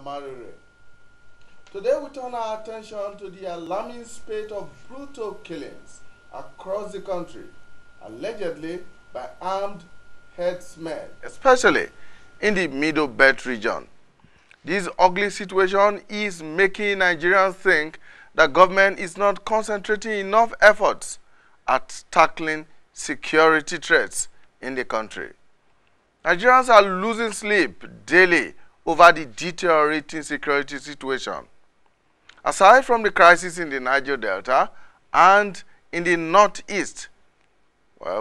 Marire. Today we turn our attention to the alarming spate of brutal killings across the country, allegedly by armed herdsmen, especially in the Middle Belt region. This ugly situation is making Nigerians think that government is not concentrating enough efforts at tackling security threats in the country. Nigerians are losing sleep daily over the deteriorating security situation. Aside from the crisis in the Niger Delta and in the Northeast,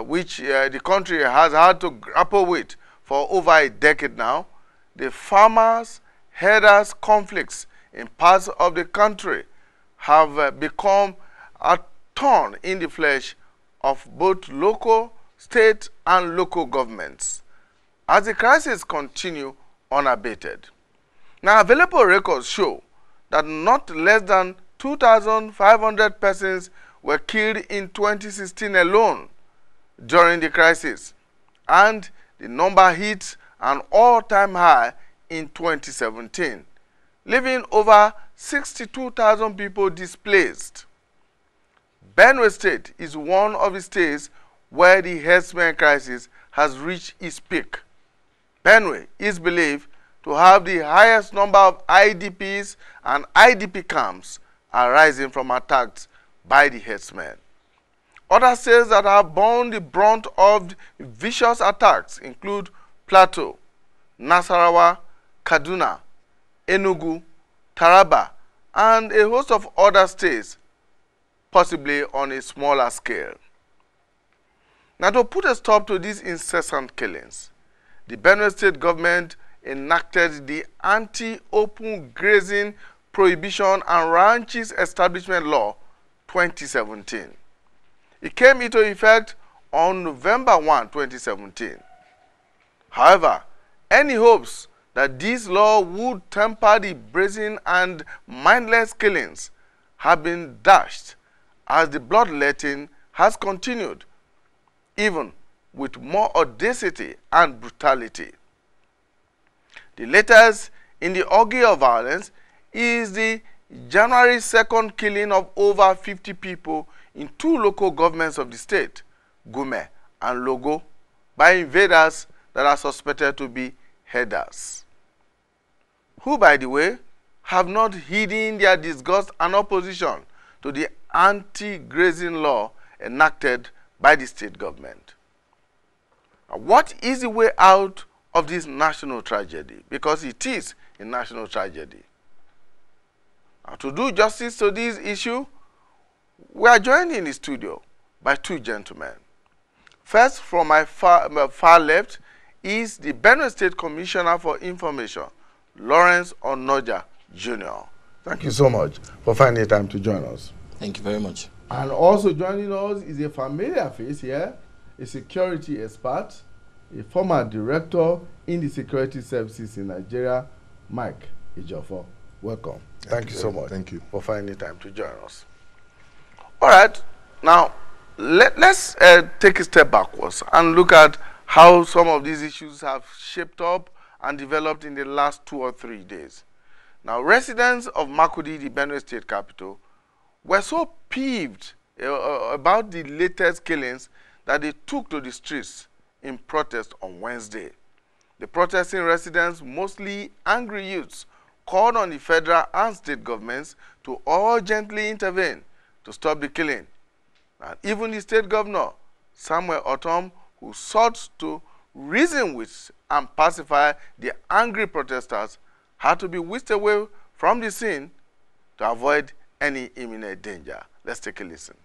which the country has had to grapple with for over a decade now, the farmers' herders' conflicts in parts of the country have become a thorn in the flesh of both local, state, and local governments as the crisis continues unabated. Now, available records show that not less than 2,500 persons were killed in 2016 alone during the crisis, and the number hit an all-time high in 2017, leaving over 62,000 people displaced. Benue State is one of the states where the herdsmen crisis has reached its peak. Benue is believed to have the highest number of IDPs and IDP camps arising from attacks by the herdsmen. Other states that have borne the brunt of vicious attacks include Plateau, Nasarawa, Kaduna, Enugu, Taraba, and a host of other states, possibly on a smaller scale. Now, to put a stop to these incessant killings, the Benue State government enacted the Anti-Open Grazing Prohibition and Ranches Establishment Law 2017. It came into effect on November 1, 2017. However, any hopes that this law would temper the brazen and mindless killings have been dashed as the bloodletting has continued, even with more audacity and brutality. The latest in the orgy of violence is the January 2nd killing of over 50 people in two local governments of the state, Gume and Logo, by invaders that are suspected to be herders, who, by the way, have not hidden their disgust and opposition to the anti-grazing law enacted by the state government. What is the way out of this national tragedy? Because it is a national tragedy. Now, to do justice to this issue, we are joined in the studio by two gentlemen. First, from my far left, is the Benue State Commissioner for Information, Lawrence Onoja Jr. Thank you so much for finding time to join us. Thank you very much. And also joining us is a familiar face here, a security expert, a former director in the security services in Nigeria, Mike Ejiofor. Welcome. Thank you so much. Thank you for finding time to join us. All right, now let's take a step backwards and look at how some of these issues have shaped up and developed in the last 2 or 3 days. Now, residents of Makurdi, the Benue State capital, were so peeved about the latest killings that they took to the streets in protest on Wednesday. The protesting residents, mostly angry youths, called on the federal and state governments to urgently intervene to stop the killing. And even the state governor, Samuel Otom, who sought to reason with and pacify the angry protesters, had to be whisked away from the scene to avoid any imminent danger. Let's take a listen.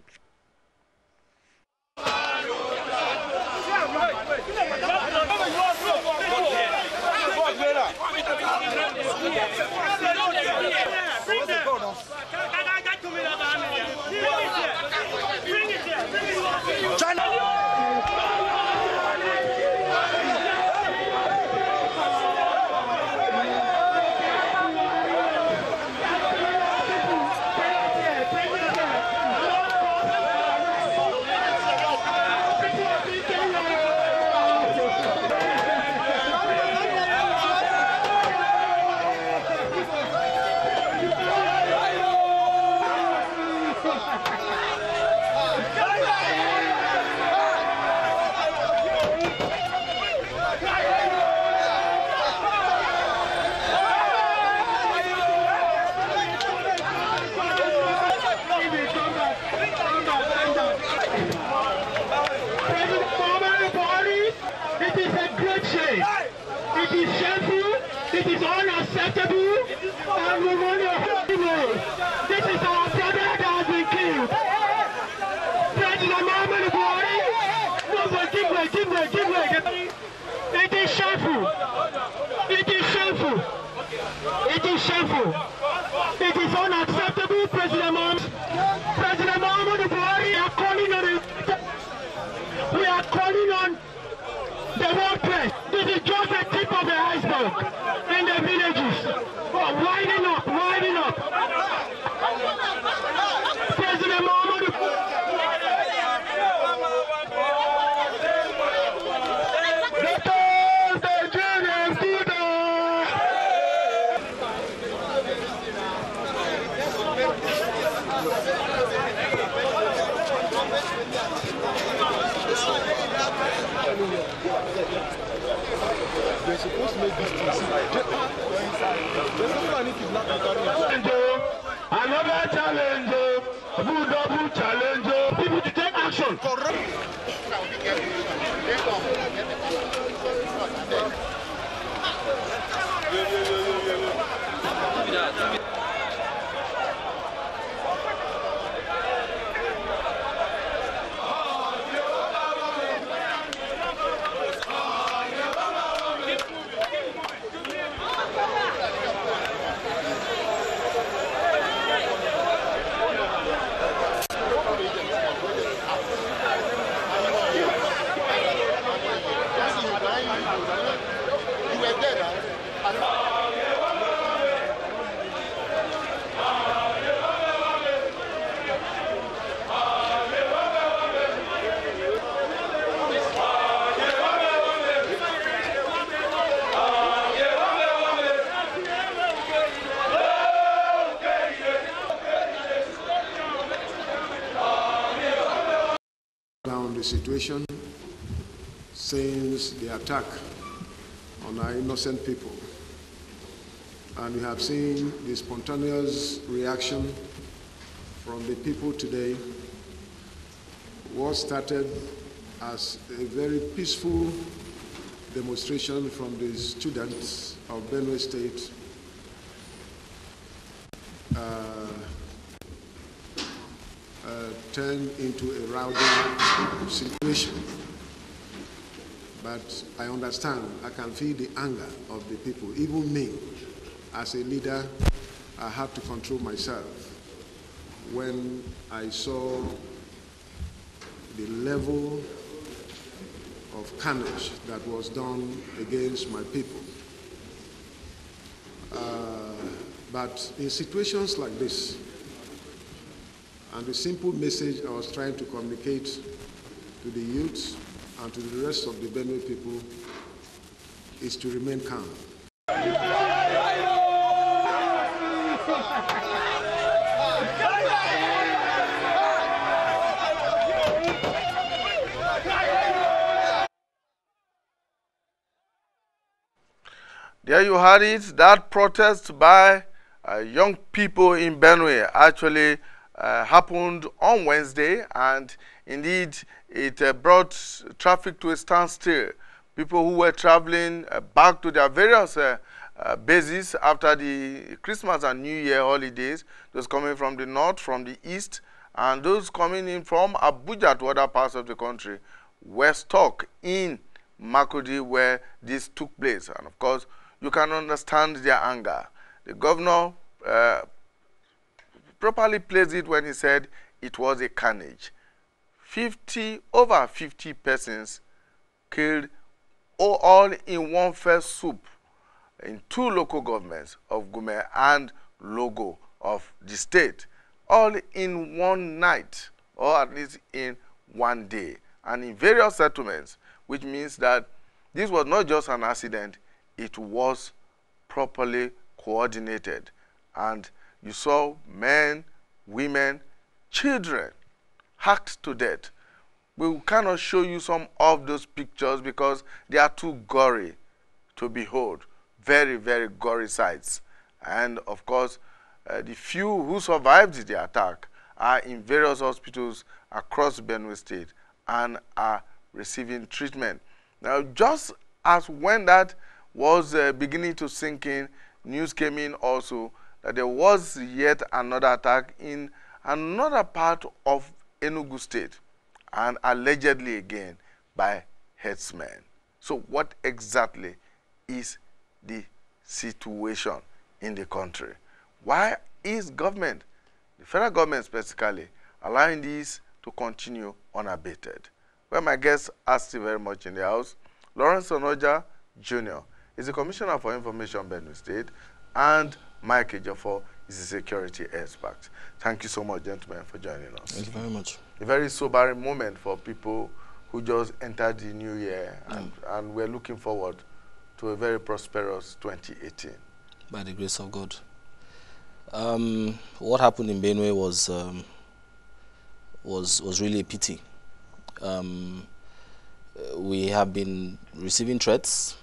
It is shameful, it is unacceptable, and we want to this is our brother that has been killed. President Muhammadu Buhari, no, but give way. It is shameful. It is shameful. It is shameful. It is unacceptable, President Muhammadu Buhari. We are calling on the world press. This is just the tip of the iceberg in the villages. Oh, winding up. President Muhammadu They're supposed to make this another challenge, double challenge, people to take action. Down the situation since the attack on our innocent people. And we have seen the spontaneous reaction from the people today. What started as a very peaceful demonstration from the students of Benue State turned into a rowdy situation. But I understand, I can feel the anger of the people. Even me, as a leader, I have to control myself when I saw the level of carnage that was done against my people. But in situations like this, and the simple message I was trying to communicate to the youth and to the rest of the Benue people is to remain calm. There you had it. That protest by young people in Benue actually happened on Wednesday, and indeed it brought traffic to a standstill. People who were traveling back to their various bases after the Christmas and New Year holidays, those coming from the north, from the east, and those coming in from Abuja to other parts of the country, were stuck in Makurdi where this took place. And of course, you can understand their anger. The governor properly placed it when he said it was a carnage. Over 50 persons killed, all in one fell swoop in two local governments of Gume and Logo of the state, all in one night, or at least in one day, and in various settlements, which means that this was not just an accident, it was properly coordinated. And you saw men, women, children hacked to death. We cannot show you some of those pictures because they are too gory to behold. Very, very gory sights. And of course, the few who survived the attack are in various hospitals across Benue State and are receiving treatment. Now, just as when that was beginning to sink in, news came in also that there was yet another attack in another part of Enugu State, and allegedly again by herdsmen. So what exactly is the situation in the country? Why is government, the federal government specifically, allowing this to continue unabated? Well, my guests are still very much in the house. Lawrence Onoja Jr. is the Commissioner for Information, Benue State, and Mike Ejiofor is a security expert. Thank you so much, gentlemen, for joining us. Thank you very much. A very sobering moment for people who just entered the new year, and we're looking forward to a very prosperous 2018. By the grace of God. What happened in Benue was really a pity. We have been receiving threats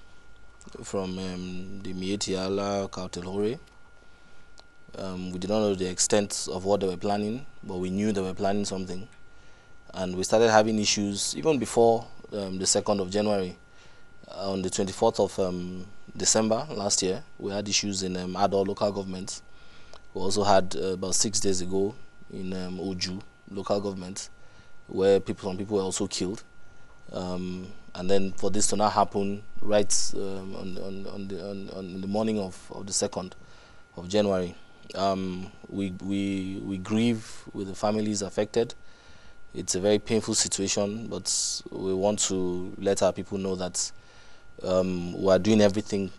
from the Mietiala Kautelhore. We did not know the extent of what they were planning, but we knew they were planning something. And we started having issues even before the 2nd of January. On the 24th of December last year, we had issues in Ado local government. We also had about 6 days ago in Oju local government, where some people were also killed. And then for this to not happen right on the morning of the 2nd of January, we grieve with the families affected. It's a very painful situation, but we want to let our people know that we are doing everything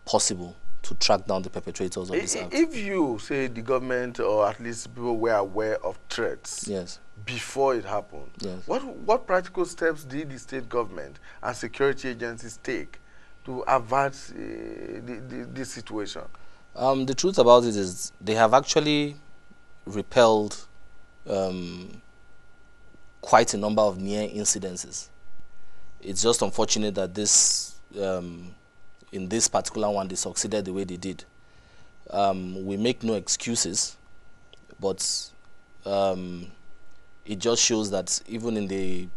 possible to track down the perpetrators of this act. If you say the government, or at least people were aware of threats, yes, before it happened, yes, what practical steps did the state government and security agencies take to avert this situation? The truth about it is they have actually repelled quite a number of near incidences. It's just unfortunate that this, in this particular one, they succeeded the way they did. We make no excuses, but it just shows that even in the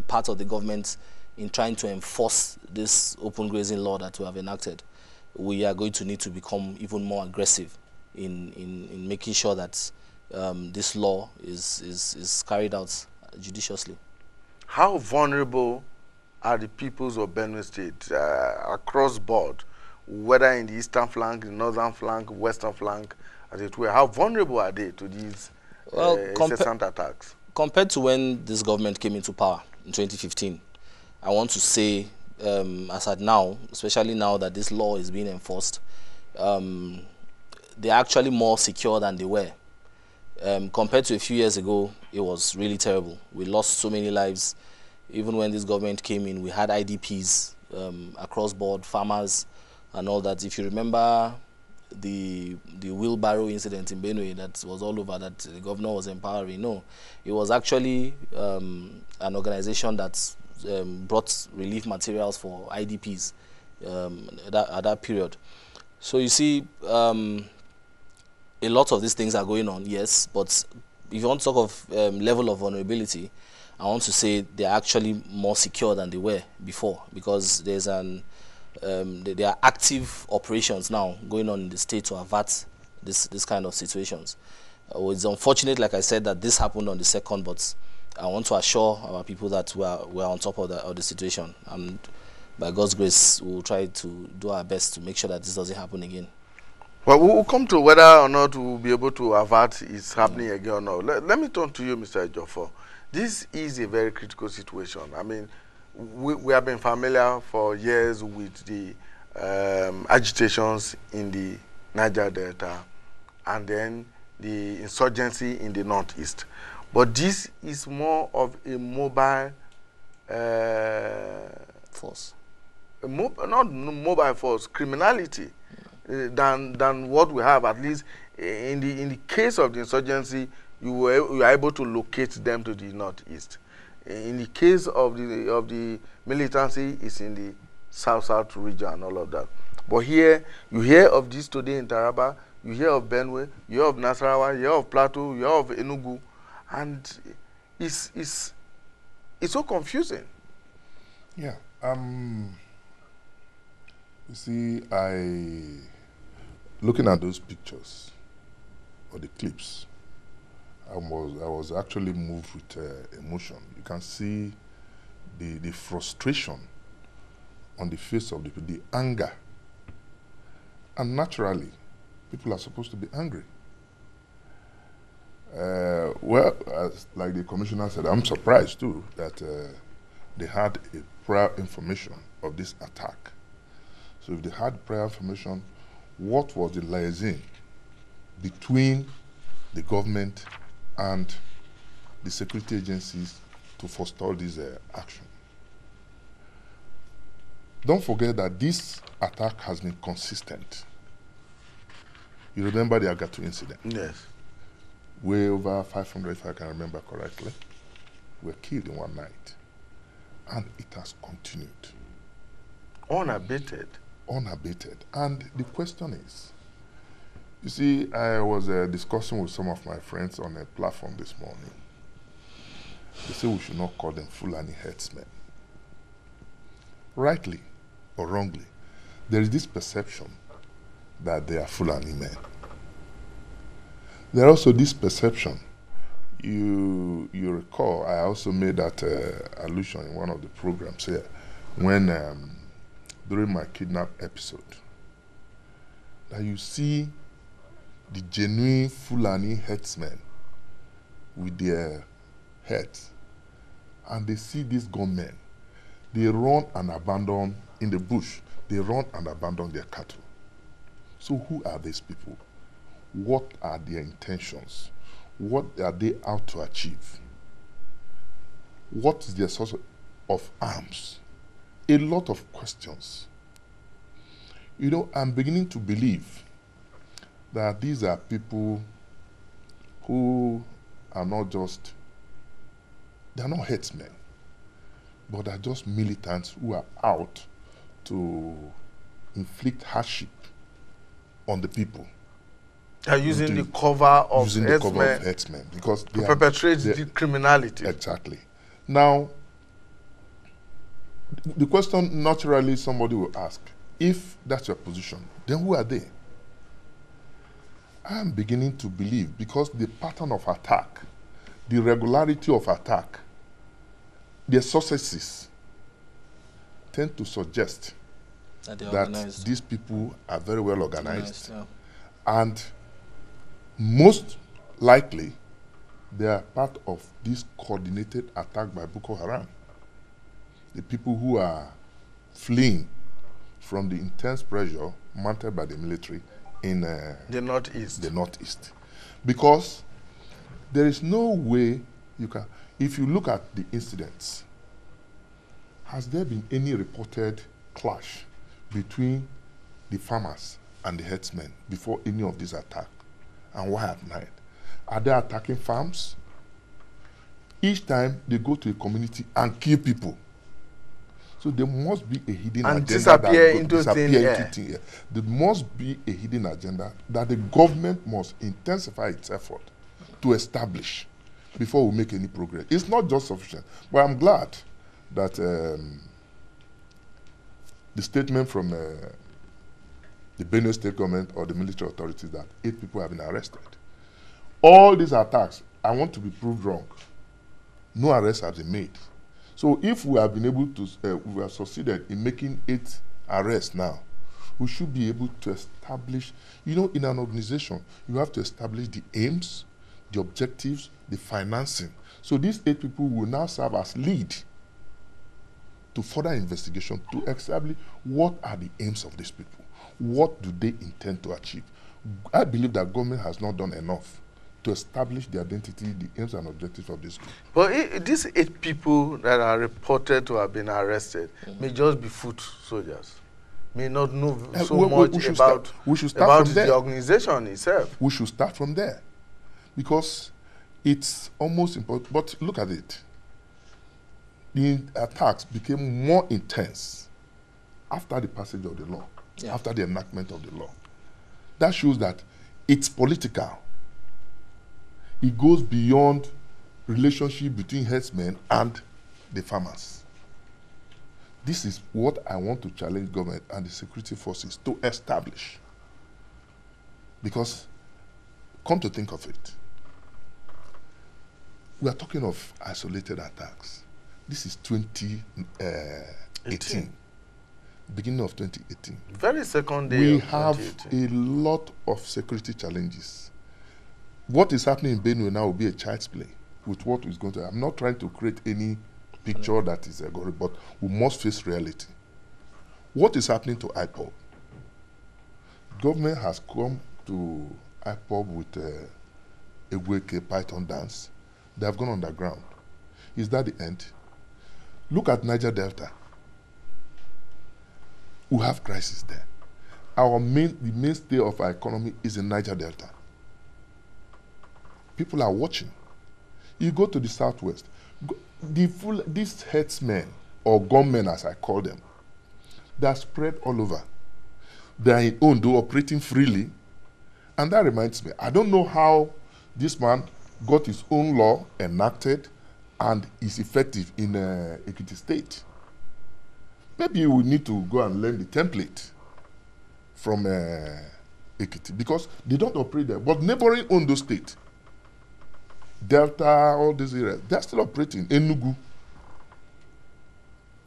part of the government in trying to enforce this open grazing law that we have enacted, we are going to need to become even more aggressive in making sure that this law is carried out judiciously. How vulnerable are the peoples of Benue State across board, whether in the eastern flank, the northern flank, western flank, as it were? How vulnerable are they to these incessant attacks? Compared to when this government came into power in 2015, I want to say, as at now, especially now that this law is being enforced, they're actually more secure than they were. Compared to a few years ago, it was really terrible. We lost so many lives. Even when this government came in, we had IDPs across board, farmers and all that. If you remember the wheelbarrow incident in Benue that was all over, that the governor was empowering, no, it was actually an organization that brought relief materials for IDPs at that period. So you see, a lot of these things are going on, yes, but if you want to talk of level of vulnerability, I want to say they're actually more secure than they were before, because there's there are active operations now going on in the state to avert this kind of situations. It's unfortunate, like I said, that this happened on the 2nd, but I want to assure our people that we're on top of the situation, and by God's grace, we'll try to do our best to make sure that this doesn't happen again. Well, we'll come to whether or not we'll be able to avert it's happening again or not. Let me turn to you, Mr. Ejiofor. This is a very critical situation. I mean, we have been familiar for years with the agitations in the Niger Delta and then the insurgency in the northeast. But this is more of a mobile force. Not mobile force, criminality. Than what we have. At least in the case of the insurgency, you are able to locate them to the northeast. In the case of the militancy, it's in the south region and all of that. But here, you hear of this today in Taraba, you hear of Benue, you hear of Nasarawa, you hear of Plateau, you hear of Enugu, and it's so confusing. Yeah. You see, looking at those pictures or the clips, I was actually moved with emotion. You can see the frustration on the face of the people, the anger. And naturally, people are supposed to be angry. Well, like the commissioner said, I'm surprised too that they had a prior information of this attack. So if they had prior information, what was the liaison between the government and the security agencies to forestall this action? Don't forget that this attack has been consistent. You remember the Agatu incident? Yes. Way over 500, if I can remember correctly, were killed in one night. And it has continued. Unabated. Unabated. And the question is, you see, I was discussing with some of my friends on a platform this morning. They say we should not call them Fulani herdsmen. Rightly or wrongly, there is this perception that they are Fulani men. There also this perception. You recall, I also made that allusion in one of the programs here when during my kidnap episode, that you see the genuine Fulani herdsmen with their heads, and they see these gunmen. They run and abandon in the bush. They run and abandon their cattle. So who are these people? What are their intentions? What are they out to achieve? What is their source of arms? A lot of questions. You know, I'm beginning to believe that these are people who are not just, they're not herdsmen, but they're just militants who are out to inflict hardship on the people. They're using the cover of herdsmen because they to perpetrate the criminality. Exactly. Now, the question naturally somebody will ask, if that's your position, then who are they? I am beginning to believe, because the pattern of attack, the regularity of attack, their successes tend to suggest that these people are very well organized. Yeah. And most likely, they are part of this coordinated attack by Boko Haram. The people who are fleeing from the intense pressure mounted by the military in the northeast. The northeast. Because there is no way you can, if you look at the incidents, has there been any reported clash between the farmers and the herdsmen before any of these attacks? And why at night? Are they attacking farms? Each time they go to a community and kill people. So there must be a hidden agenda. Disappear into thin air. There must be a hidden agenda that the government must intensify its effort to establish before we make any progress. It's not just sufficient. But I'm glad that the statement from the Benue State government or the military authorities that 8 people have been arrested. All these attacks, I want to be proved wrong. No arrests have been made. So if we have been able to, we have succeeded in making 8 arrests now, we should be able to establish, you know, in an organization, you have to establish the aims, the objectives, the financing. So these 8 people will now serve as lead to further investigation to establish what are the aims of these people. What do they intend to achieve? I believe that government has not done enough to establish the identity, the aims and objectives of this group. But these 8 people that are reported to have been arrested may just be foot soldiers, may not know much about the organization itself. We should start from there, because it's almost important. But look at it. The attacks became more intense after the passage of the law. Yeah. After the enactment of the law. That shows that it's political. It goes beyond relationship between herdsmen and the farmers. This is what I want to challenge government and the security forces to establish. Because, come to think of it, we are talking of isolated attacks. This is 2018, beginning of 2018. Very second day We of have 2018. a lot of security challenges. What is happening in Benue now will be a child's play with what is going to. I'm not trying to create any picture that is gory, but we must face reality. What is happening to IPOB? Government has come to IPOB with a Egweke Python dance. They have gone underground. Is that the end? Look at Niger Delta. We have crisis there. The mainstay of our economy is in Niger Delta. People are watching. You go to the southwest, these herdsmen, or gunmen as I call them, they are spread all over. They are in Ondo operating freely. And that reminds me, I don't know how this man got his own law enacted and is effective in Ekiti State. Maybe we need to go and learn the template from Ekiti, because they don't operate there. But neighboring Ondo State, Delta, all these areas, they're still operating. Enugu.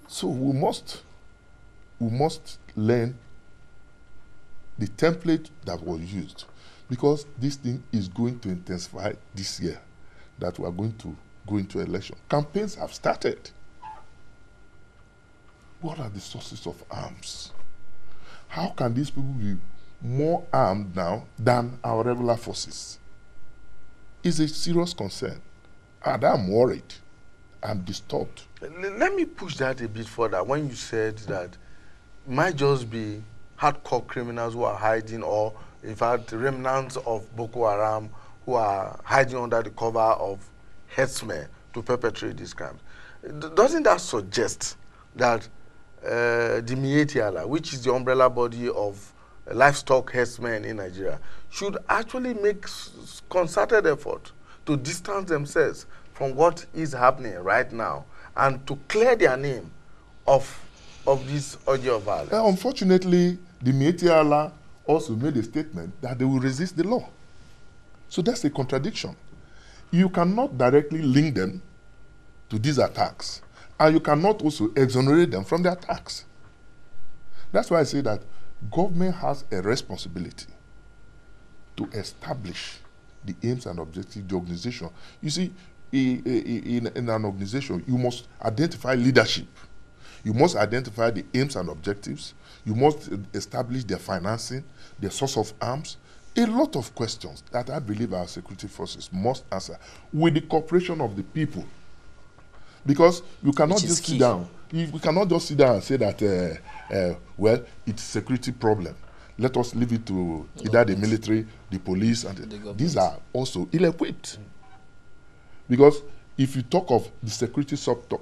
So we must learn the template that was used, because this thing is going to intensify this year, that we are going to go into election. Campaigns have started. What are the sources of arms? How can these people be more armed now than our regular forces? It's a serious concern. And I'm worried. I'm disturbed. Let me push that a bit further. When you said that it might just be hardcore criminals who are hiding, or in fact remnants of Boko Haram who are hiding under the cover of herdsmen to perpetrate these crimes. Doesn't that suggest that the Mietiala, which is the umbrella body of livestock herdsmen in Nigeria, should actually make concerted effort to distance themselves from what is happening right now and to clear their name of this orgy of violence? Unfortunately, the Mietiala also made a statement that they will resist the law. So that's a contradiction. You cannot directly link them to these attacks, and you cannot also exonerate them from the attacks. That's why I say that government has a responsibility to establish the aims and objectives of the organization. You see, in an organization, you must identify leadership. You must identify the aims and objectives. You must establish their financing, their source of arms. A lot of questions that I believe our security forces must answer with the cooperation of the people. Because you cannot just sit down. We cannot just sit down and say that, well, it's a security problem. Let us leave it to either the military, the police, and these are also ill-equipped. Because if you talk of the security sector,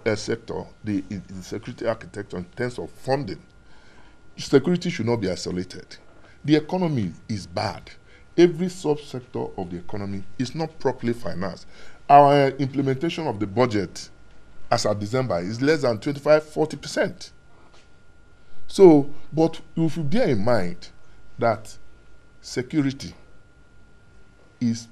the security architecture in terms of funding, security should not be isolated. The economy is bad. Every subsector of the economy is not properly financed. Our implementation of the budget as of December is less than 25–40%. So, but you should bear in mind that security is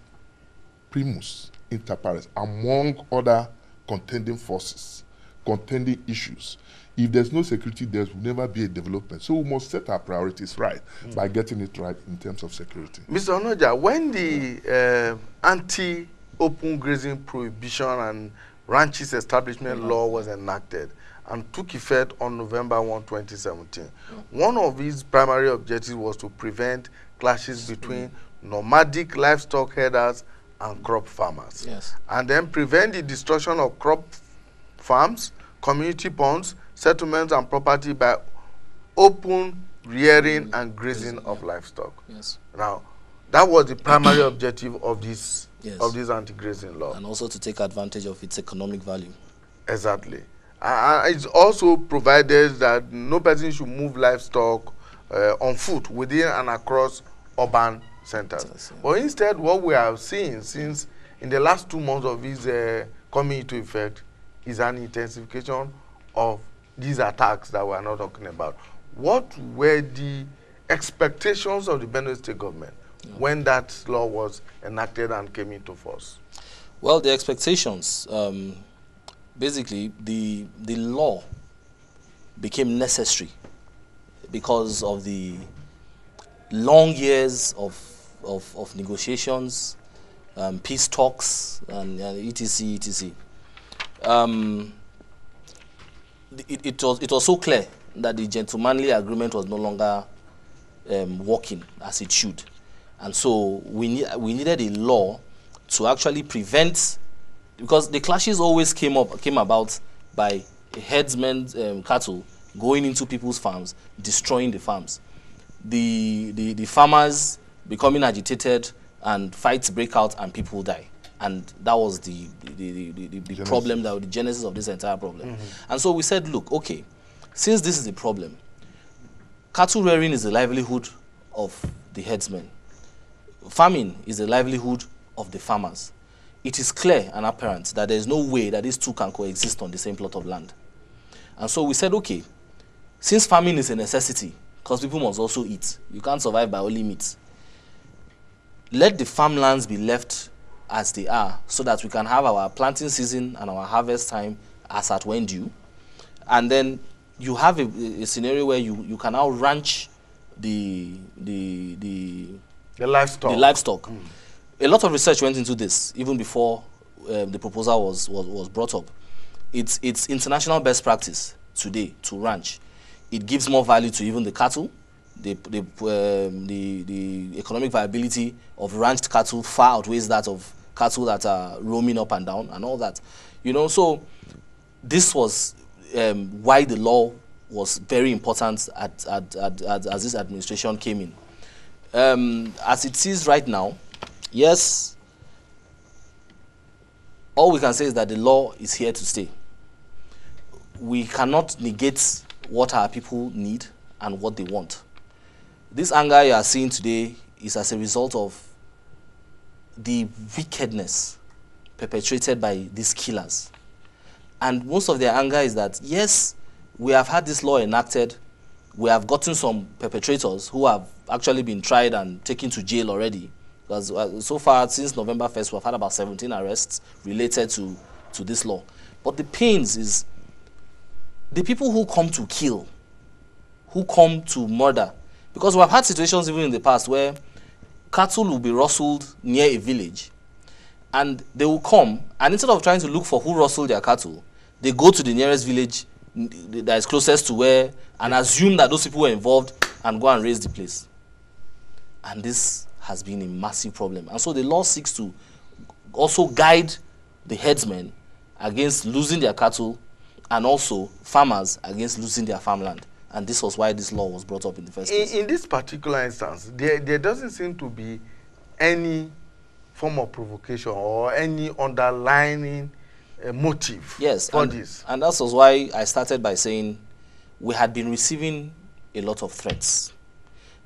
primus inter pares among other contending forces, contending issues. If there's no security, there will never be a development. So we must set our priorities right by getting it right in terms of security. Mr. Onoja, when the anti-open grazing prohibition and ranches establishment law was enacted and took effect on November 1, 2017, one of its primary objectives was to prevent clashes between nomadic livestock herders and crop farmers. Yes. And then prevent the destruction of crop farms, community ponds, settlements and property by open rearing and grazing of livestock. Yes. Now, that was the primary objective of this anti-grazing law. And also to take advantage of its economic value. Exactly. It's also provided that no person should move livestock on foot within and across urban centers. Yes, yeah. But instead, what we have seen since in the last 2 months of this coming into effect is an intensification of these attacks that we are not talking about, what were the expectations of the Benue State government when that law was enacted and came into force? Well, the expectations, basically, the law became necessary because of the long years of negotiations, peace talks, and etc. etc. It was so clear that the gentlemanly agreement was no longer working as it should, and so we needed a law to actually prevent, because the clashes always came about by herdsmen cattle going into people's farms, destroying the farms, the farmers becoming agitated, and fights break out and people die. And that was the problem, that was the genesis of this entire problem. And so we said, look, okay, since this is the problem, cattle rearing is the livelihood of the herdsmen. Farming is the livelihood of the farmers. It is clear and apparent that there is no way that these two can coexist on the same plot of land. And so we said, okay, since farming is a necessity, because people must also eat, you can't survive by only meat, let the farmlands be left as they are, so that we can have our planting season and our harvest time as at when due. And then you have a scenario where you can now ranch the livestock. A lot of research went into this even before the proposal was brought up. It's international best practice today to ranch. It gives more value to even the cattle. The economic viability of ranched cattle far outweighs that of cattle that are roaming up and down and all that. You know, so this was why the law was very important as this administration came in. As it is right now, yes, all we can say is that the law is here to stay. We cannot negate what our people need and what they want. This anger you are seeing today is as a result of the wickedness perpetrated by these killers. And most of their anger is that, yes, we have had this law enacted, we have gotten some perpetrators who have actually been tried and taken to jail already. Because so far, since November 1st, we've had about 17 arrests related to this law. But the pains is the people who come to kill, who come to murder. Because we've had situations even in the past where cattle will be rustled near a village, and they will come, and instead of trying to look for who rustled their cattle, they go to the nearest village that is closest to where, and assume that those people were involved and go and raise the place. And this has been a massive problem. And so the law seeks to also guide the herdsmen against losing their cattle, and also farmers against losing their farmland. And this was why this law was brought up in the first place. In this particular instance, there doesn't seem to be any form of provocation or any underlying motive for this. And that was why I started by saying we had been receiving a lot of threats.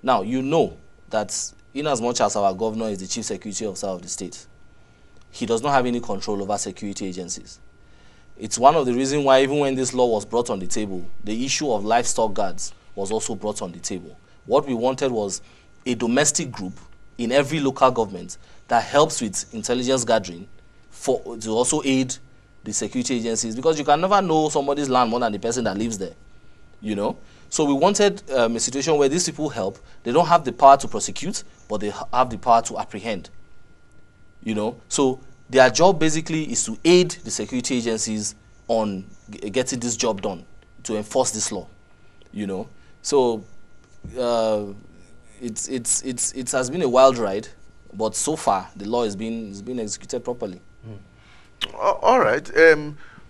Now, you know that in as much as our governor is the chief security officer of the state, he does not have any control over security agencies. It's one of the reasons why even when this law was brought on the table, the issue of livestock guards was also brought on the table. What we wanted was a domestic group in every local government that helps with intelligence gathering to also aid the security agencies, because you can never know somebody's land more than the person that lives there, you know. So we wanted a situation where these people help. They don't have the power to prosecute, but they have the power to apprehend, you know. So their job basically is to aid the security agencies on getting this job done, to enforce this law, you know. So it has been a wild ride, but so far the law is being executed properly. All right.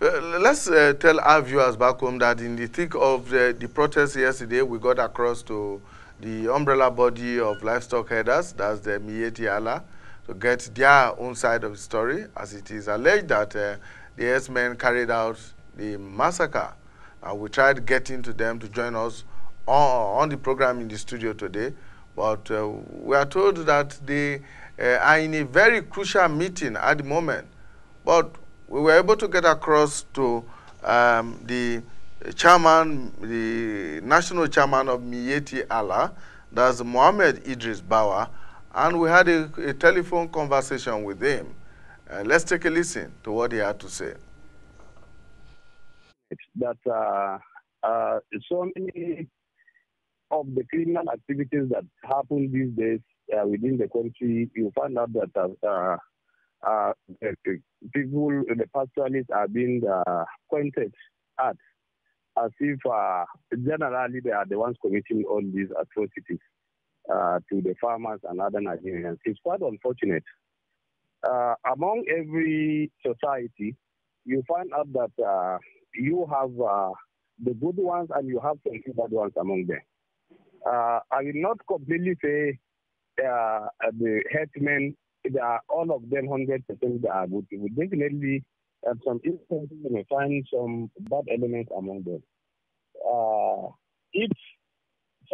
Let's tell our viewers back home that in the thick of the protest yesterday, we got across to the umbrella body of livestock herders, that's the Miyetti Allah, to get their own side of the story, as it is alleged that the herdsmen carried out the massacre. We tried getting to them to join us on the program in the studio today, but we are told that they are in a very crucial meeting at the moment. But we were able to get across to the the national chairman of Miyetti Allah, that's Mohammed Idris Bawa, and we had a telephone conversation with him. Let's take a listen to what he had to say. That so many of the criminal activities that happen these days within the country, you find out that people, the pastoralists are being pointed at as if generally they are the ones committing all these atrocities to the farmers and other Nigerians. It's quite unfortunate. Among every society, you find out that you have the good ones and you have some bad ones among them. I will not completely say the herdsmen, all of them 100% they are good. We definitely at some instances you may find some bad elements among them. If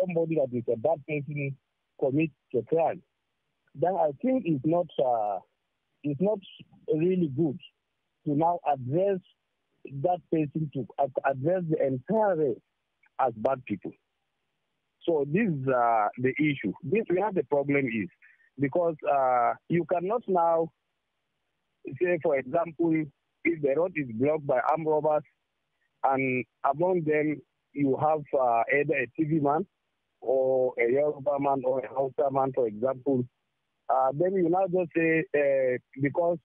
somebody that is a bad person commits a crime, then I think it's not really good to now address that person, to address the entire race as bad people. So this is the issue. This where the problem is, because you cannot now say, for example, if the road is blocked by armed robbers, and among them you have either a TV man or a Yoruba man or a Hausa man, for example, then you now just say because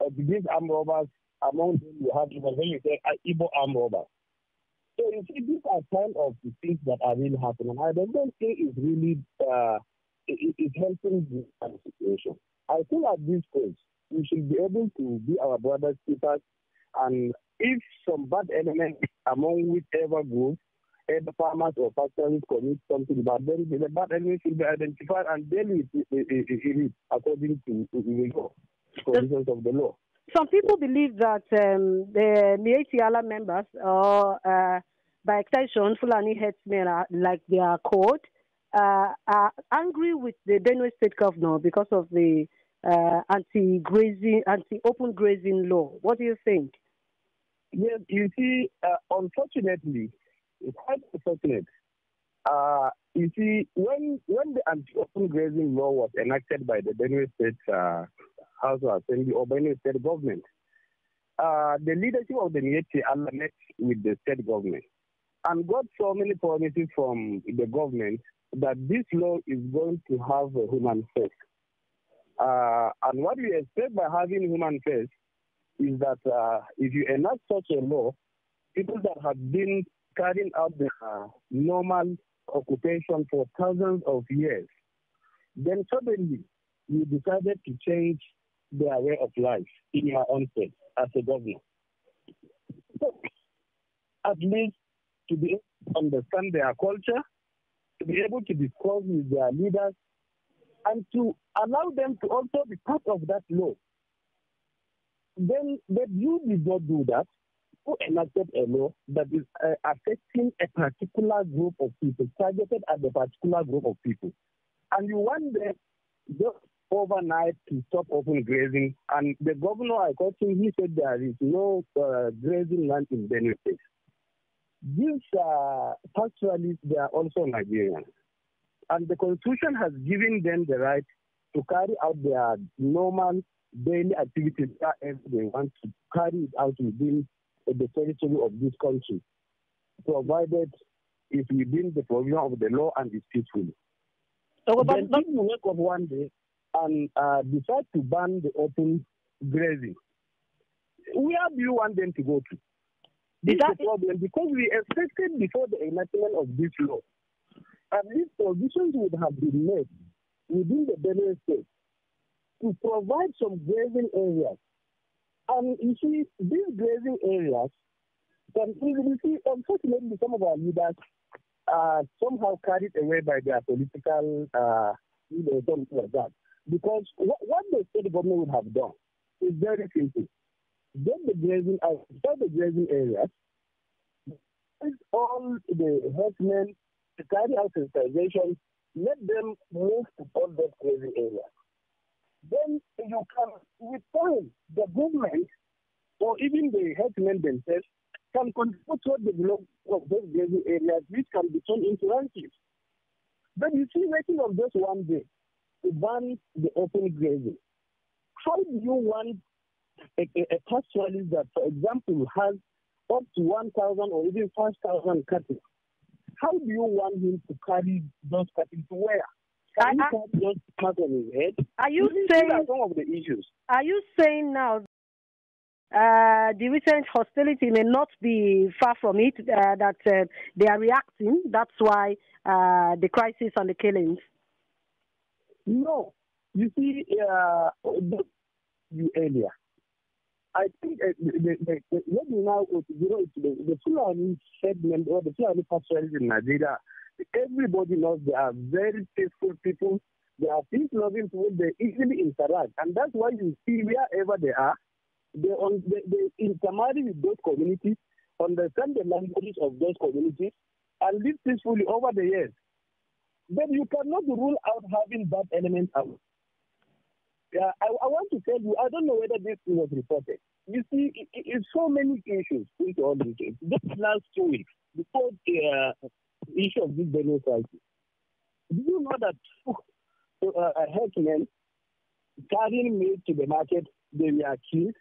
of these armed robbers, among them you have, when you say Igbo armed robbers. So you see, these are kind of the things that are really happening. I don't think it's really it's helping the situation. I think at this stage we should be able to be our brothers' keepers, and if some bad elements among whichever group, either farmers or factories commit something bad, then the bad elements should be identified and dealt with according to the law, conditions of the law. Some people believe that the Miyetti Allah members, or by extension, Fulani herdsmen, like they are called, are angry with the Benue State governor because of the anti-open grazing law. What do you think? Yes, you see, unfortunately, it's quite unfortunate. You see, when the anti-open grazing law was enacted by the Benue State House of Assembly or Benue State government, the leadership of the Miyetti Allah met with the state government and got so many promises from the government that this law is going to have a human face. And what we expect by having human face is that if you enact such a law, people that have been carrying out the normal occupation for thousands of years, then suddenly you decided to change their way of life in your own state as a governor. So, at least to be able to understand their culture, to be able to discuss with their leaders, and to allow them to also be part of that law. Then you did not do that. You enacted a law that is affecting a particular group of people, targeted at a particular group of people. And you want them just overnight to stop open grazing. And the governor, I called him, he said there is no grazing land in Benue State. These pastoralists, they are also Nigerians. And the Constitution has given them the right to carry out their normal daily activities as they want to carry it out within the territory of this country, provided it's within the provision of the law and is peaceful. Then people wake up one day and decide to ban the open grazing. Where do you want them to go to? This is the problem, because we expected before the enactment of this law, at least provisions would have been made within the Benue State to provide some grazing areas. And you see, these grazing areas can easily see, unfortunately, some of our leaders are somehow carried away by their political, something like that. Because what the state government would have done is very simple. Get the grazing outside the grazing areas, all the herdsmen to carry out sensitization, let them move to all those grazing areas. Then you can, with time, the government or even the herdsmen themselves can contribute to the development of those grazing areas which can be turned into ranches. But you see, waiting on just one day to ban the open grazing, how do you want a pastoralist that, for example, has up to 1,000 or even 5,000 cattle? How do you want him to carry those cattle to where? Can he carry those cattle on his head? Are you saying some of the issues? Are you saying now the recent hostility may not be far from it, that they are reacting? That's why the crisis and the killings? No. You see, earlier, I think let me now go to the Fulani segment or the Fulani pastoralists in Nigeria. Everybody knows they are very peaceful people. They are peace-loving people. They easily interact, and that's why you see wherever they are, they intermarry with those communities, understand the languages of those communities, and live peacefully over the years. But you cannot rule out having that element out. Yeah, I want to tell you, I don't know whether this was reported. You see, it's so many issues into all these things. Just last 2 weeks, before the issue of this Benue crisis, do you know that herdsmen carrying meat to the market, they were killed,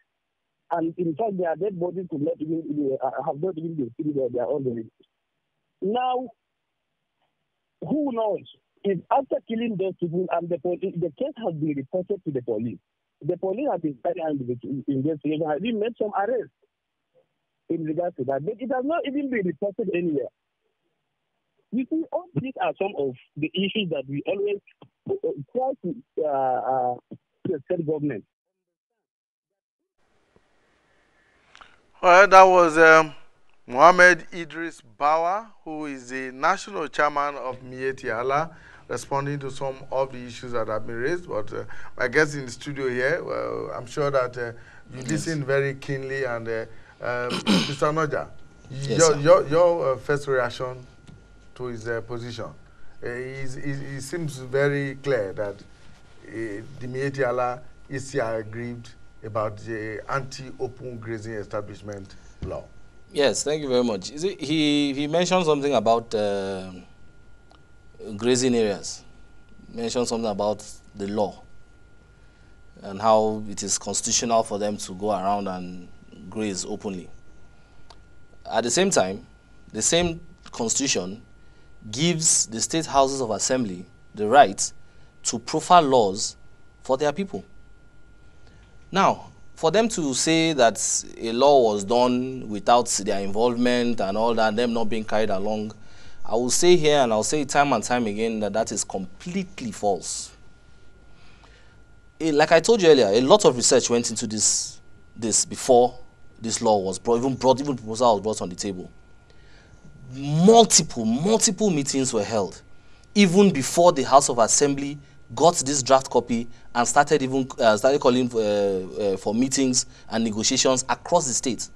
and in fact their dead bodies have not even been seen by their own relatives. Now, who knows? If after killing those people and the case has been reported to the police has been carrying out the investigation, has been made some arrests in regards to that, but it has not even been reported anywhere. You see, all these are some of the issues that we always try to the state government. All right, that was Mohammed Idris Bawa, who is the national chairman of Miyetti Allah, responding to some of the issues that have been raised. But my guest in the studio here, I'm sure that you listen very keenly. And Mr. Noja, your first reaction to his position, it seems very clear that the Miyetti Allah is aggrieved about the anti-open grazing establishment law. Yes, thank you very much. He mentioned something about grazing areas, mentioned something about the law and how it is constitutional for them to go around and graze openly. At the same time, the same constitution gives the state houses of assembly the right to profile laws for their people. Now, for them to say that a law was done without their involvement and all that, them not being carried along, I will say here and I'll say time and time again that that is completely false. Like I told you earlier, a lot of research went into this before this law was brought, even proposal was brought on the table. Multiple meetings were held, even before the House of Assembly got this draft copy and started calling for meetings and negotiations across the state.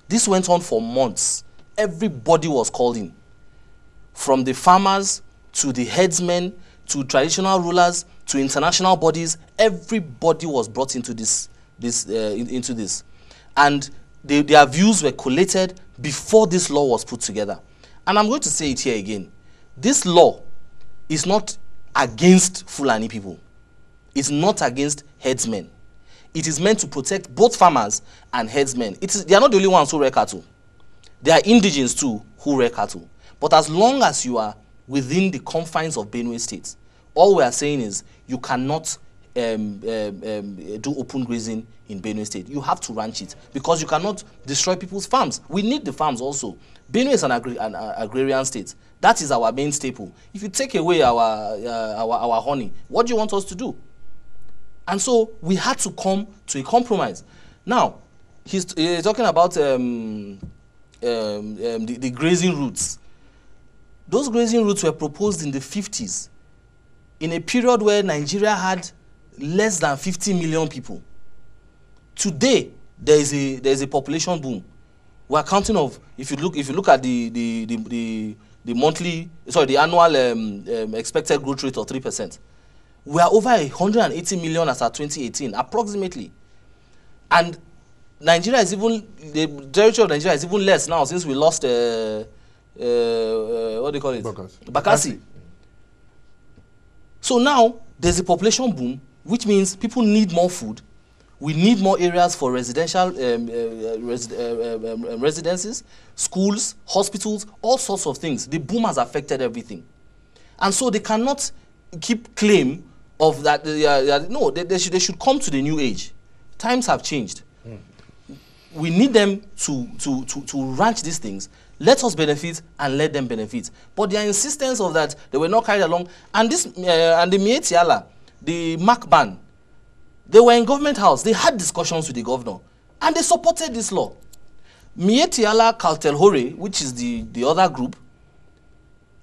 This went on for months. Everybody was called in, from the farmers to the herdsmen to traditional rulers to international bodies. Everybody was brought into this, and their views were collated before this law was put together. And I'm going to say it here again. This law is not against Fulani people. It's not against herdsmen. It is meant to protect both farmers and herdsmen. They are not the only ones who rear cattle. There are indigents too who rear cattle. But as long as you are within the confines of Benue State, all we are saying is you cannot do open grazing in Benue State. You have to ranch it because you cannot destroy people's farms. We need the farms also. Benue is an agrarian state. That is our main staple. If you take away our honey, what do you want us to do? And so we had to come to a compromise. Now, he's talking about the grazing routes. Those grazing routes were proposed in the 50s, in a period where Nigeria had less than 50 million people. Today, there is a population boom. We are counting of, if you look at the annual expected growth rate of 3%. We are over 180 million as at 2018, approximately. And Nigeria is even, the territory of Nigeria is even less now since we lost what do you call it? Bakassi. So now there's a population boom, which means people need more food. We need more areas for residential residences, schools, hospitals, all sorts of things. The boom has affected everything. And so they cannot keep claim of that. No, they should come to the new age. Times have changed. We need them to ranch these things. Let us benefit and let them benefit. But their insistence of that they were not carried along, and this and the Mietiala, the Mark ban, they were in government house. They had discussions with the governor, and they supported this law. Mietiala Kaltelhore, which is the other group,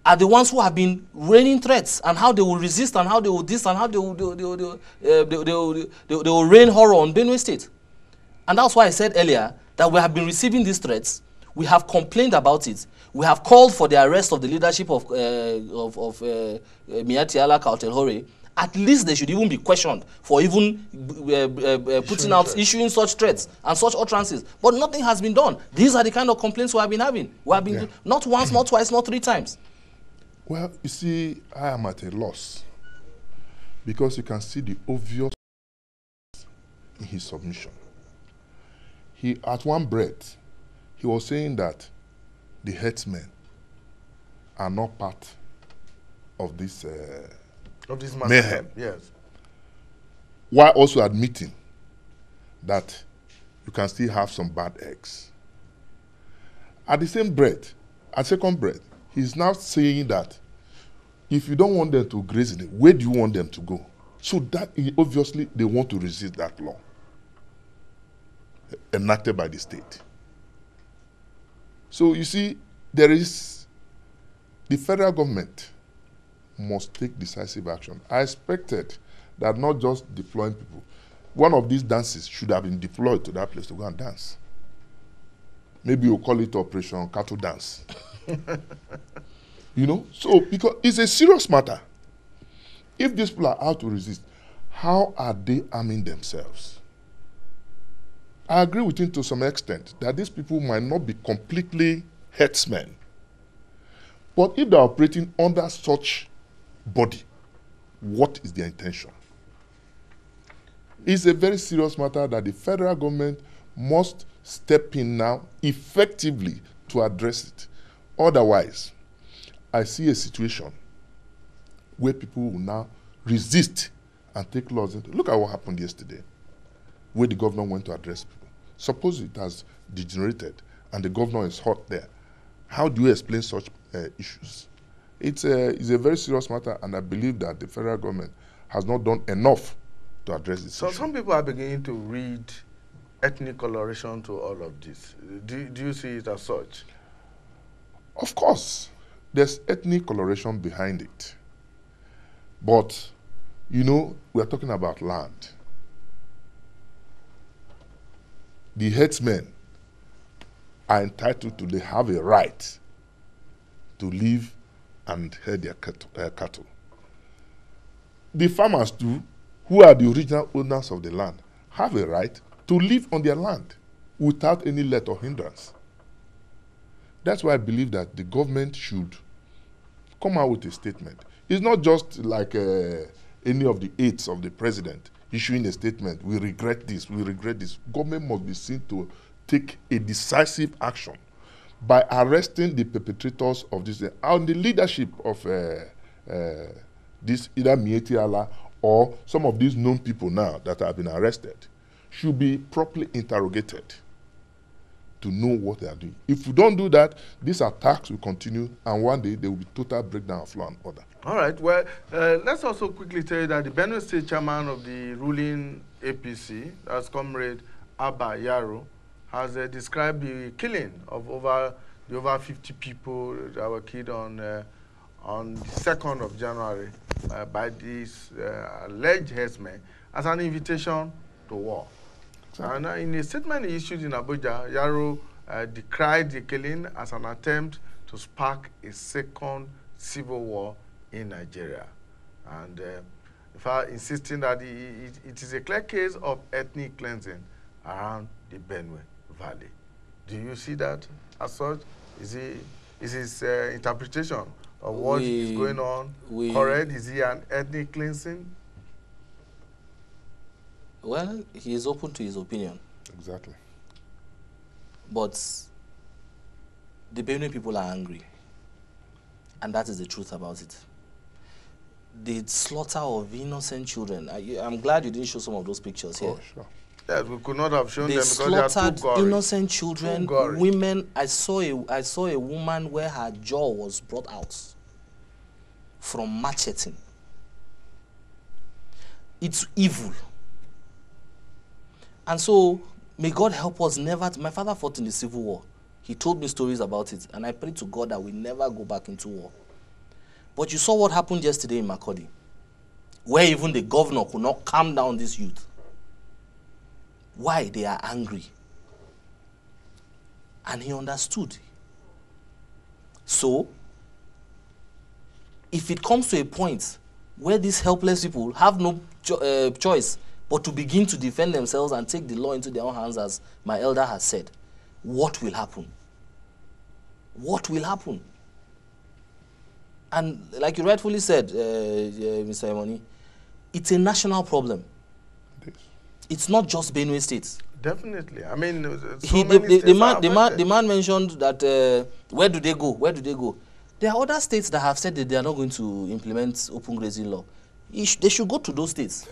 are the ones who have been raining threats and how they will resist and how they will this and how they will rain horror on Benue State. And that's why I said earlier that we have been receiving these threats. We have complained about it. We have called for the arrest of the leadership of Mietiala Kaltelhore. At least they should even be questioned for even issuing such threats and such utterances. But nothing has been done. These are the kind of complaints we have been having. We have been not once, not twice, not 3 times. Well, you see, I am at a loss because you can see the obvious in his submission. He, at one breath, he was saying that the herdsmen are not part of this mayhem. Yes. While also admitting that you can still have some bad eggs. At the same breath, at second breath, he's now saying that if you don't want them to graze in it, where do you want them to go? So that obviously they want to resist that law enacted by the state. So you see, the federal government must take decisive action. I expected that not just deploying people. One of these dances should have been deployed to that place to go and dance. Maybe we'll call it Operation Cattle Dance. You know? So, because it's a serious matter. If these people are out to resist, how are they arming themselves? I agree with him to some extent that these people might not be completely herdsmen. But if they're operating under such body, what is their intention? It's a very serious matter that the federal government must step in now effectively to address it. Otherwise, I see a situation where people will now resist and take laws into. Look at what happened yesterday, where the governor went to address people. Suppose it has degenerated and the governor is hot there. How do you explain such issues? It's a very serious matter, and I believe that the federal government has not done enough to address this issue. Some people are beginning to read ethnic coloration to all of this. Do you see it as such? Of course, there's ethnic coloration behind it. But, you know, we are talking about land. The herdsmen are entitled to, they have a right to live and herd their cattle. The farmers too, who are the original owners of the land, have a right to live on their land without any let or hindrance. That's why I believe that the government should come out with a statement. It's not just like any of the aides of the president issuing a statement, we regret this, we regret this. Government must be seen to take a decisive action by arresting the perpetrators of this, and the leadership of this either Mietiala or some of these known people now that have been arrested should be properly interrogated to know what they are doing. If we don't do that, these attacks will continue, and one day there will be total breakdown of law and order. All right. Well, let's also quickly tell you that the Benue State chairman of the ruling APC, that's Comrade Abba Yaro, has described the killing of over 50 people that were killed on the 2nd of January by these alleged herdsmen as an invitation to war. And in a statement he issued in Abuja, Yaro decried the killing as an attempt to spark a second civil war in Nigeria. And in fact, insisting that it is a clear case of ethnic cleansing around the Benue Valley. Do you see that as such? Is his interpretation of what is going on correct? Is he an ethnic cleansing? Well, he is open to his opinion. Exactly. But the Benue people are angry. And that is the truth about it. The slaughter of innocent children. I'm glad you didn't show some of those pictures here. Oh, sure. Yes, we could not have shown They them because they are too slaughtered gory. innocent children, women. I saw a woman where her jaw was brought out from macheting. It's evil. And so, may God help us never. My father fought in the Civil War. He told me stories about it, and I pray to God that we never go back into war. But you saw what happened yesterday in Makurdi, where even the governor could not calm down this youth. Why? They are angry. And he understood. So, if it comes to a point where these helpless people have no choice but to begin to defend themselves and take the law into their own hands, as my elder has said, what will happen? What will happen? And like you rightfully said, Mr. Emoni, it's a national problem. It's not just Benue State. Definitely. I mean, the man mentioned that where do they go? Where do they go? There are other states that have said that they are not going to implement open grazing law. They should go to those states.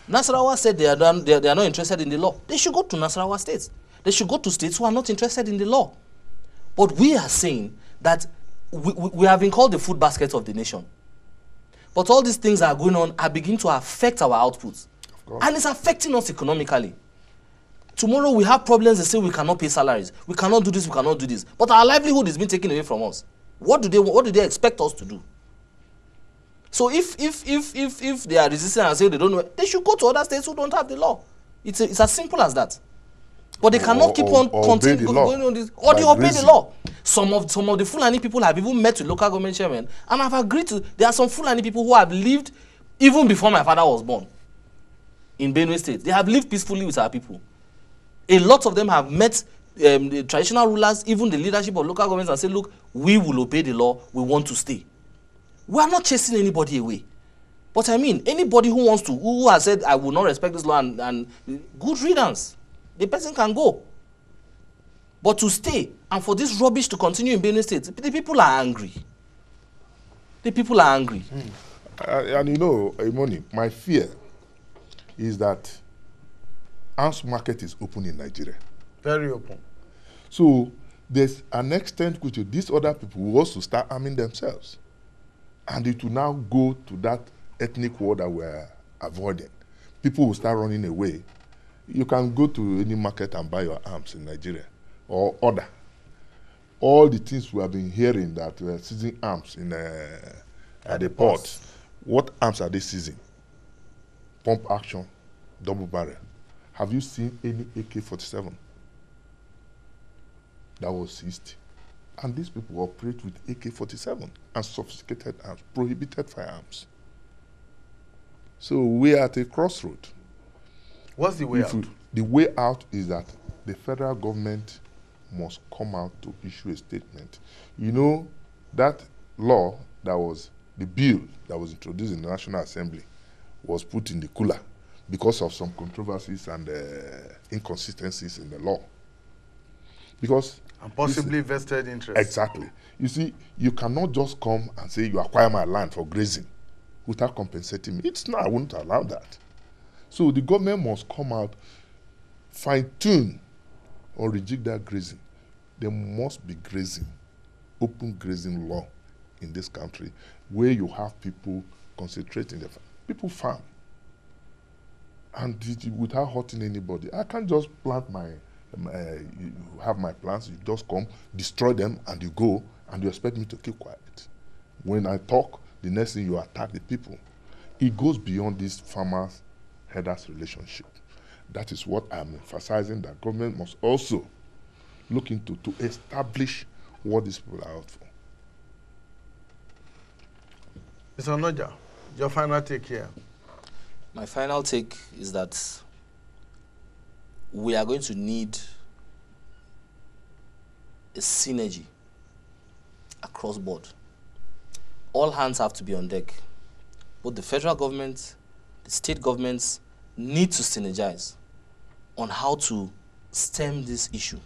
Nasarawa said they are not interested in the law. They should go to Nasarawa states. They should go to states who are not interested in the law. But we are saying that we have been called the food basket of the nation. But all these things that are going on are beginning to affect our outputs. And it's affecting us economically. Tomorrow we have problems. They say we cannot pay salaries. We cannot do this, we cannot do this. But our livelihood is being taken away from us. What do they expect us to do? So if they are resisting and say they don't know, they should go to other states who don't have the law. It's as simple as that. But they cannot keep on going on this. Or they obey the law. Some of the Fulani people have even met with local government chairmen and have agreed to. There are some Fulani people who have lived even before my father was born in Benue State. They have lived peacefully with our people. A lot of them have met the traditional rulers, even the leadership of local governments, and said, look, we will obey the law. We want to stay. We are not chasing anybody away. But I mean, anybody who wants to, who has said, I will not respect this law, and good riddance. The person can go. But to stay and for this rubbish to continue in Benue State, the people are angry. The people are angry. And you know, Emoni, my fear is that arms market is open in Nigeria. Very open. So there's an extent which these other people will also start arming themselves. And it will now go to that ethnic war that we're avoiding. People will start running away. You can go to any market and buy your arms in Nigeria or order. All the things we have been hearing that we're seizing arms in at the port. What arms are they seizing? Pump action, double barrel. Have you seen any AK-47 that was seized? And these people operate with AK-47 and sophisticated arms, prohibited firearms. So we are at a crossroad. What's the way out? The way out is that the federal government must come out to issue a statement. You know, that law that was, the bill that was introduced in the National Assembly was put in the cooler because of some controversies and inconsistencies in the law. Because and possibly vested interest. Exactly. You see, you cannot just come and say you acquire my land for grazing without compensating me. It's not, I wouldn't allow that. So the government must come out, fine-tune or reject that grazing. There must be grazing, open grazing law in this country where you have people concentrating their people farm and without hurting anybody. I can't just plant my you have my plants, you just come, destroy them, and you go, and you expect me to keep quiet. When I talk, the next thing you attack the people. It goes beyond this farmers-herders relationship. That is what I'm emphasizing, that government must also look into to establish what these people are out for. Mr. Noja, your final take here. My final take is that we are going to need a synergy across board. All hands have to be on deck. Both the federal government, the state governments need to synergize on how to stem this issue.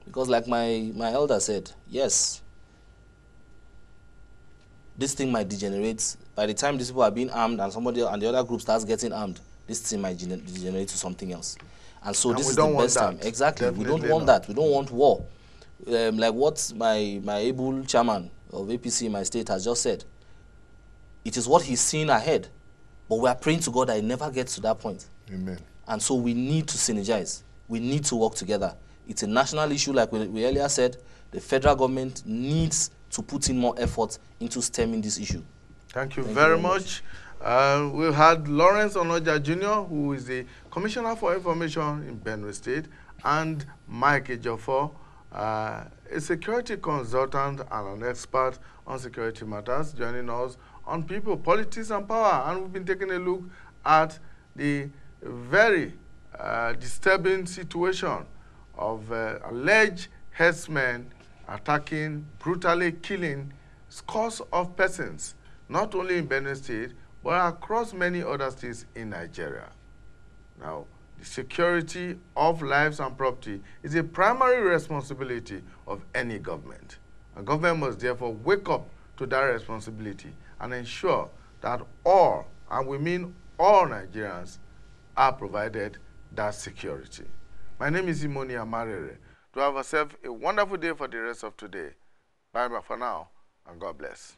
Because like my elder said, yes, this thing might degenerate. By the time these people are being armed and somebody and the other group starts getting armed, this thing might degenerate to something else. And so this is the best time. Exactly. Definitely we don't want that. We don't want war. Like what my able chairman of APC in my state has just said. It is what he's seeing ahead. But we are praying to God that it never gets to that point. Amen. And so we need to synergize. We need to work together. It's a national issue, like we earlier said. The federal government needs to put in more effort into stemming this issue. Thank you very much. We had Lawrence Onoja Jr., who is the Commissioner for Information in Benue State, and Mike Ejiofor, a security consultant and an expert on security matters, joining us on people, politics, and power. And we've been taking a look at the very disturbing situation of alleged herdsmen attacking, brutally killing scores of persons, not only in Benue State, but across many other states in Nigeria. Now, the security of lives and property is a primary responsibility of any government. A government must therefore wake up to that responsibility and ensure that all, and we mean all Nigerians, are provided that security. My name is Imoni Amarere. Do have yourself a wonderful day for the rest of today. Bye bye for now, and God bless.